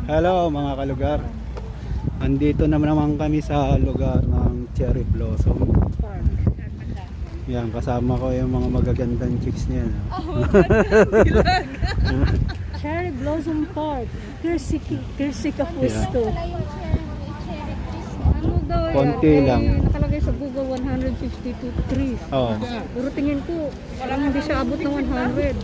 Hello mga kalugar. Andito naman kami sa lugar ng Cherry Blossom Park. Yan, kasama ko yung mga magagandang chicks niyan. Cherry Blossom Park. Kirsika Puesto. Ano daw yan? Konti lang. Nakalagay sa Google 152 trees. Oo. Pero tingin ko, parang hindi siya abot ng 100.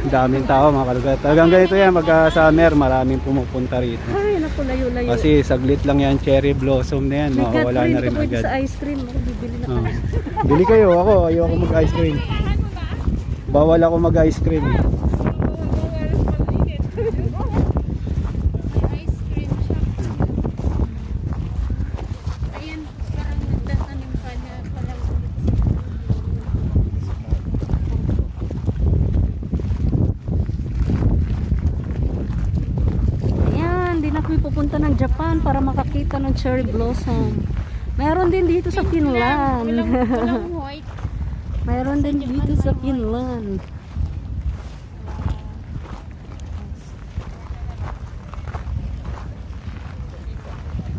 Daming tao mga kalugar. Talagang ganito yan, mag-summer, maraming pumupunta rito. Ay, naku, layo-layo. Kasi saglit lang yan, cherry blossom na yan, mawawala na rin agad. Sa ice cream, ako bibili na kami. Bili kayo, ayoko mag-ice cream. Bawal ako mag-ice cream. Kami pupunta ng Japan para makakita ng cherry blossom. Meron din dito sa Finland. Meron din dito sa Finland.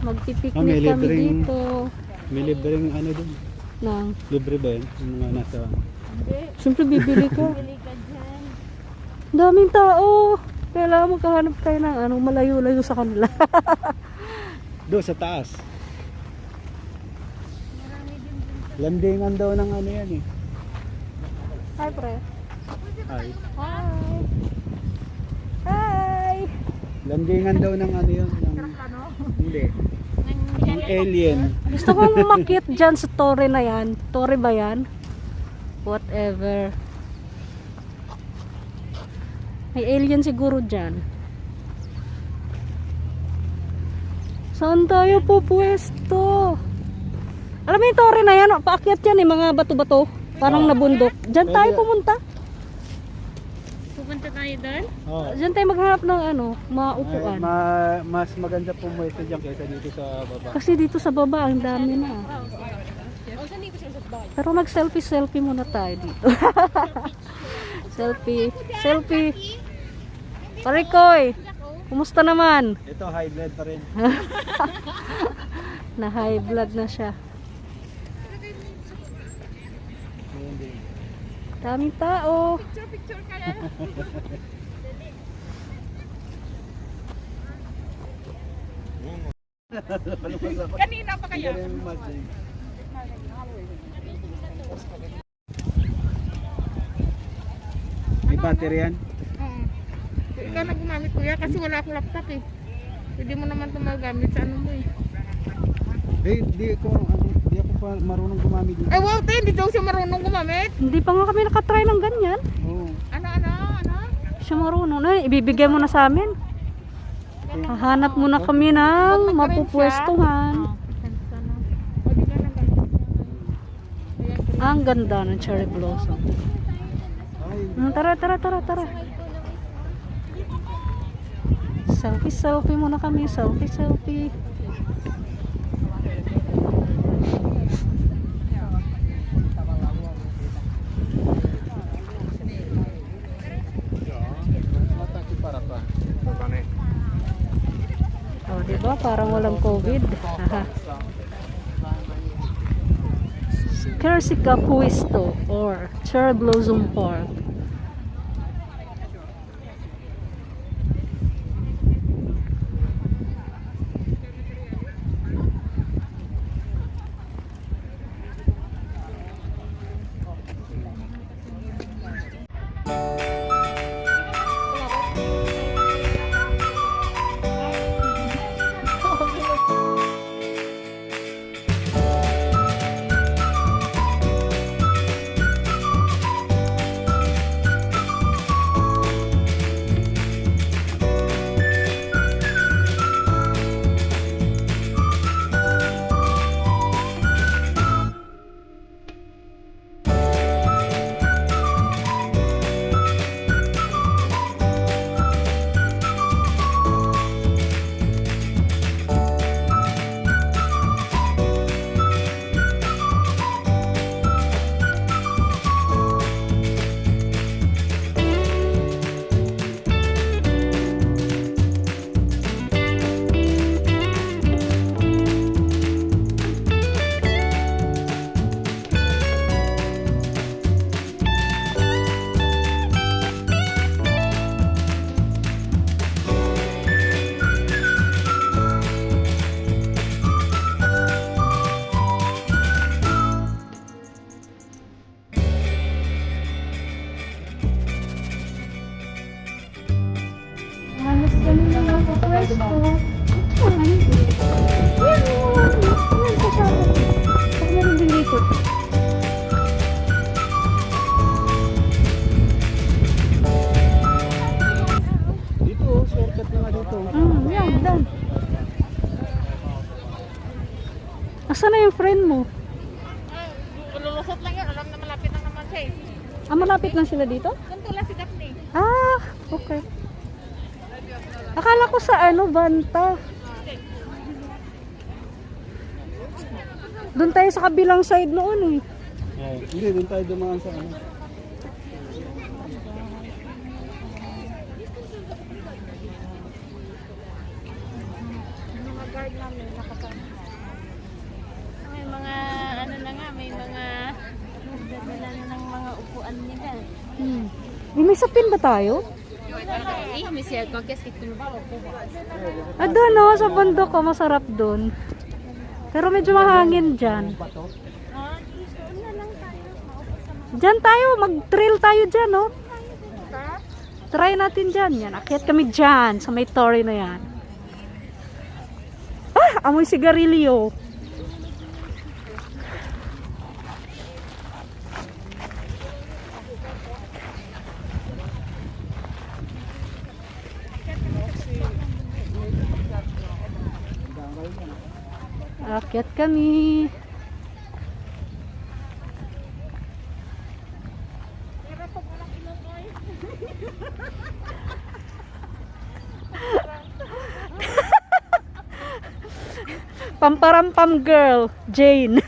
Magpipiknik kami dito. May libreng ano dun? Nang? Libre ba yun? Yung mga nasa... Siyempre bibili ka. Daming tao. Kailangan magkahanap tayo ng ano, malayo-layo sa kanila. Doon sa taas. Landingan daw ng ano yan eh. Hi, pre. Hi. Hi. Hi. Landingan daw ng ano yun. Hindi. Ng alien. Gusto kong umakyat dyan sa torre na yan. Torre ba yan? Whatever. May alien siguro dyan. Saan tayo po pwesto? Alam mo yung torre na yan, paakyat yan eh, mga bato-bato. Parang nabundok. Dyan tayo pumunta. Pupunta tayo doon? Oh. Dyan tayo maghanap ng ano, maupuan. Mas maganda pumwesto dyan kaysa dito sa baba. Kasi dito sa baba, ang dami na. Pero mag-selfie muna tayo dito. Selfie. Parikoy, kumusta naman? Ito high blood pa rin. Na high blood na siya. Daming tao. Picture kaya? Kanina pa kaya? May battery yan? Ikaw na gumamit kuya kasi wala akong laptop eh. Pwede mo naman ito magamit sa ano mo eh. Di ako pa marunong gumamit dito. Ay wow, hindi daw siya marunong gumamit. Hindi pa nga kami nakatry ng ganyan. Oo. Ano? Siya marunong. Na, ibibigay mo na sa amin. Hahanap muna kami ng mapupwestuhan. Ang ganda ng cherry blossom. Tara. Selfie muna kami. Selfie. Oh, diba? Parang walang COVID. Kirsika Puesto or Cherry Blossom Park. pwesto. Yan, kasama. Pag meron din dito. Dito, shortcut na nga dito. Yan, dan. Asan na yung friend mo? Lulusot lang yun. Alam na malapit lang naman siya eh. Ah, malapit lang sila dito? Doon tula si Daphne. Ah, okay. Akala ko sa Banta. Doon tayo sa kabilang side noon eh. Oh, hindi, doon tayo dumaan sa ano. Mga guard namin nakasama. May mga ano na nga, may mga nagdadala na ng mga upuan nila. May sapin ba tayo? Eh, may siya ko kasi ito ba upo ba? Ah, doon oh, sa bundok ko, masarap doon. Pero medyo mahangin dyan. Ah, doon na lang tayo. Maupo sa mga Dyan tayo, mag-trail tayo dyan oh. ta. Try natin dyan. Yan, akyat kami dyan sa may Torre na yan. Ah, amoy sigarilyo. Akyat kami. Pamparampam girl, Jane.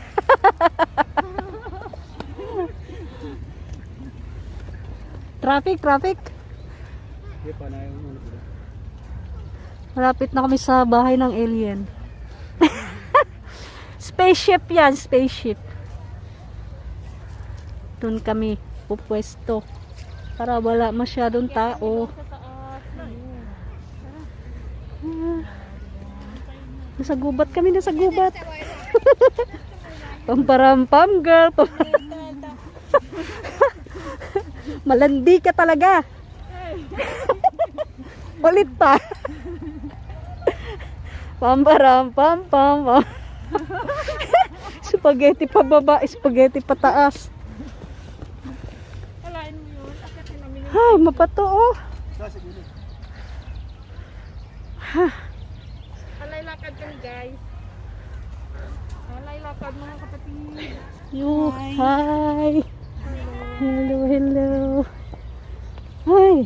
Traffic. Hindi pa na yung ano. Malapit na kami sa bahay ng alien. Spaceship yan, spaceship. Doon kami pupwesto para wala masyadong tao. Nasa gubat kami, nasa gubat. Pamparampam girl. Malandi ka talaga. Ulit pa. Pamparampam pam. Spaghetti pa baba, spaghetti pa taas. Kalain mo yun. Akyatin namin yun. Ay, mapato oh. Alay lakad kami guys. Alay lakad mga kapatid. Yo, hi. Hello. Hi.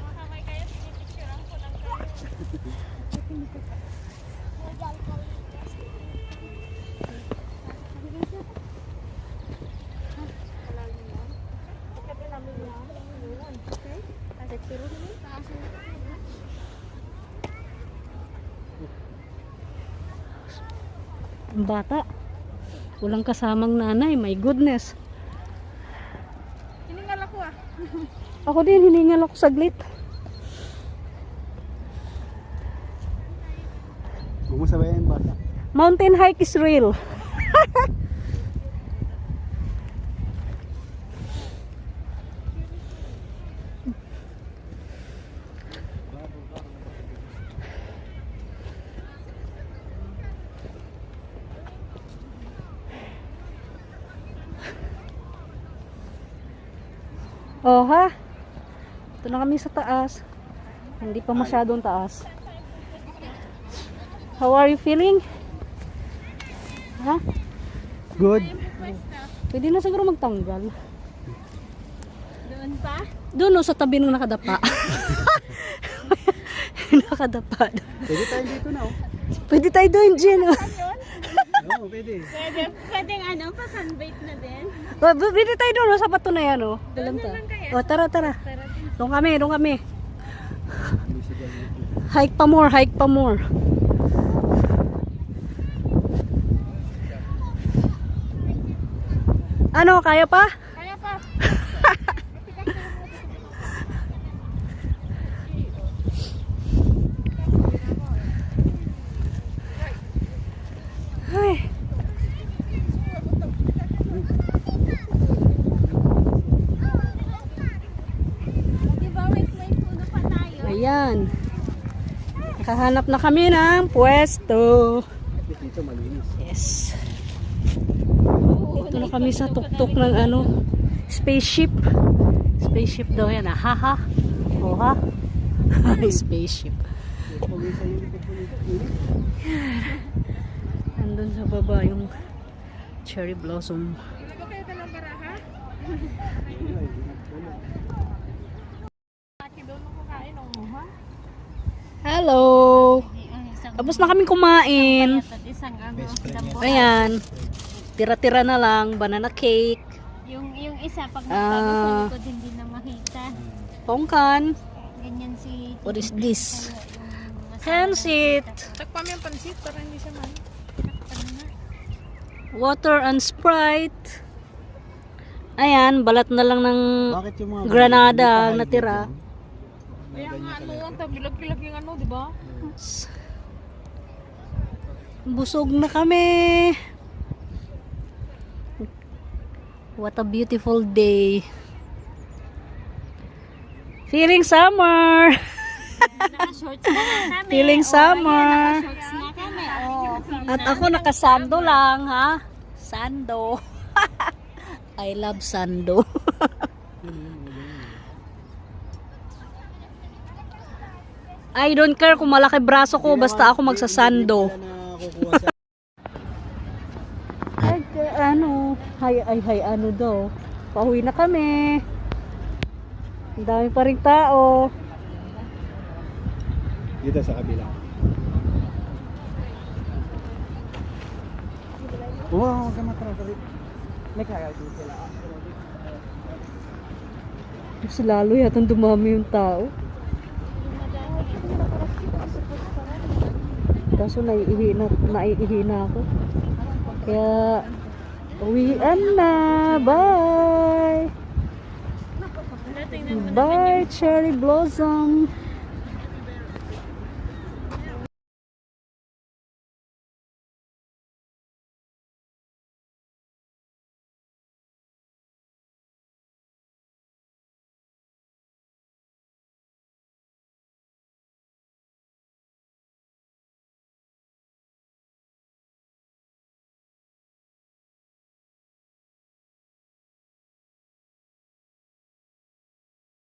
Makamay kayo, pinipicturean ko lang kayo. Akyatin namin yan. Okay? Picture mo. Ang bata. Walang kasamang nanay. My goodness. Hiningal ako ah. Ako din, hiningal ako saglit. Huwag mo sabayan bata. Mountain hike is real. Oh ha? Ito na kami sa taas. Hindi pa masyadong taas. How are you feeling? Ha? Good. Pwede na siguro magtanggal. Doon pa? Doon sa tabi ng nakadapa. Nakadapa. Pwede tayo dito na oh. Pwede tayo doon, Jen. Oo, pwede. Pwedeng ano, pa-sunbait na din. Pwede tayo doon, sa pato na yan. Oh. Alam to. Oh, tara. Doon kami. Hike pa more. Ano, kaya pa? Kaya pa. Ay. Di ba may puno pa tayo? Ayan. Nakahanap na kami ng pwesto. Dito malinis. Yes. Dito na kami sa tuktok ng ano, spaceship. Spaceship daw yan. Haha. O ha? Spaceship. Andun sa baba yung cherry blossom. Hello! Tapos na kami kumain. Isang ano, Best friend lambo. Ayan. Tira-tira na lang. Banana cake. Yung isa, pag Ah. nagtago sa likod, hindi na makita. Pongkan. Ganyan si... What is this? Yung Pansit. Takpam yung pansit para hindi siya man. Water and Sprite. Ayan. Balat na lang ng Bakit yung mga Granada hindi pa ang natira. hybrid yan? Kaya nga ano, ang tabilag-bilag yung ano, di ba? Busog na kami. What a beautiful day. Feeling summer. Naka-shorts na nga kami. Feeling summer. Shorts na kami. Oh. At ako nakasando lang, ha? Sando. I love sando. I don't care kung malaki braso ko, basta ako magsasando. Ay, ano, hay, ano daw. Pauwi na kami. Ang dami pa rin tao. Dito sa kabila. Wow, huwag ka matras. May kaya dito sila. Mas lalo yatang dumami yung tao. Kaso naiihi na ako. Kaya, uwian na. Bye! Bye, cherry blossom.